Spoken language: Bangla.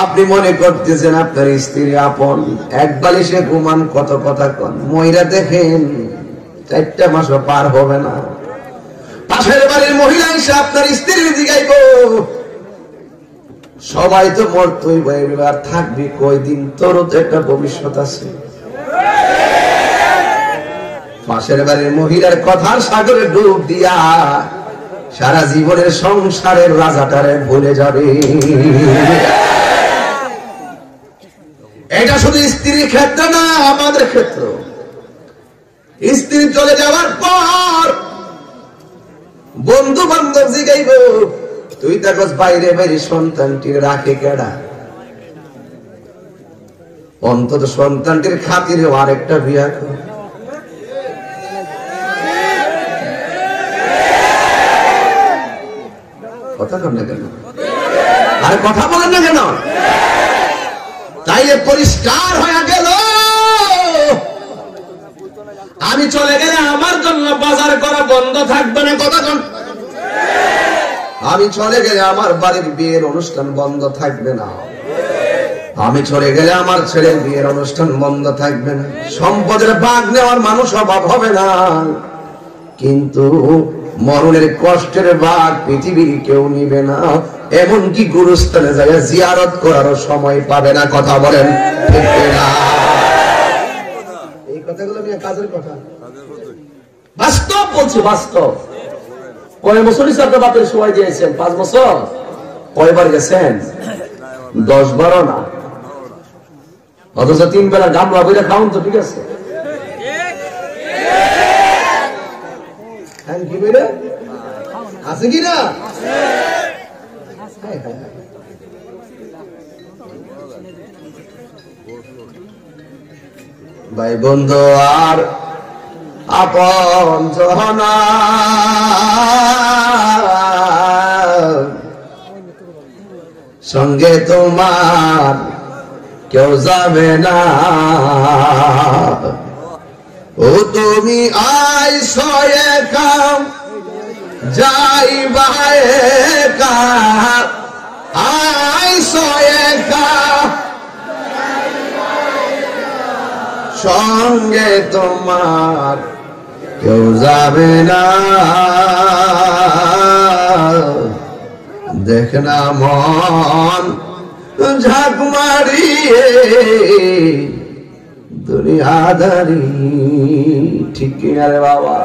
আপনি মনে করতেছেন আপনার স্ত্রী আপন, এক বালিশে ঘুমান, কত কথা কন, মহিলা দেখেন 4টা মাসও পার হবে না, পাশের বাড়ির মহিলা এসে আপনার স্ত্রীর জিগাইব সবাই তো মরতই আর থাকবি কয়দিন, তোরও তো একটা ভবিষ্যৎ আছে। পাশের বাড়ির মহিলার কথার সাগরে ডুব দিয়া সারা জীবনের সংসারের রাজাটারে ভুলে যাবে। এটা শুধু স্ত্রীর ক্ষেত্রে না, আমাদের ক্ষেত্র। স্ত্রী চলে যাওয়ার পর বন্ধু বান্ধব জিগাইব তুই দেখো বাইরে বাইরে সন্তানটির রাখে কেডা, অন্তত সন্তানটির খাতিরে আরেকটা বিয়া কর। কথা কন না কেন? আর কথা বলেন না কেন? তাইলে পরিষ্কার হয়ে গেল আমি চলে গেলে আমার জন্য বাজার করা বন্ধ থাকবে না। কথা কন। আমি চলে গেলে আমার বাড়ির বিয়ের অনুষ্ঠান বন্ধ থাকবে না। আমি চলে গেলে আমার ছেলের বিয়ের অনুষ্ঠান বন্ধ থাকবে না। সম্পদের ভাগ নেওয়ার মানুষ অভাব হবে না, কিন্তু মরণের কষ্টের ভাগ পৃথিবীর কেউ নিবে না। এমনকি গুরুস্থানে যায় জিয়ারত করারও সময় পাবে না। কথা বলেন ঠিক না? এই কথাগুলো নিয়ে কাজের কথা, বাস্তব বলছি, বাস্তব। কয় বছর হিসাবে বাপের সময় দিয়েছেন? 5 বছর। কয়বার গেছেন? 10-12 না। অথচ 3 বেলা গামলা বইরা খাউন তো ঠিক আছে। কি বলে আছে কি না? ভাই বন্ধু আর আপন জনা সঙ্গে তোমার কেউ যাবে না। ও তুমি আইছো একা যাইবা একা, আইছো একা সঙ্গে তোমার কেউ যাবে না। দেখ না মন ঝাঁক মারিয়ে দুনিয়াদারি, ঠিক কি আরে বাবা?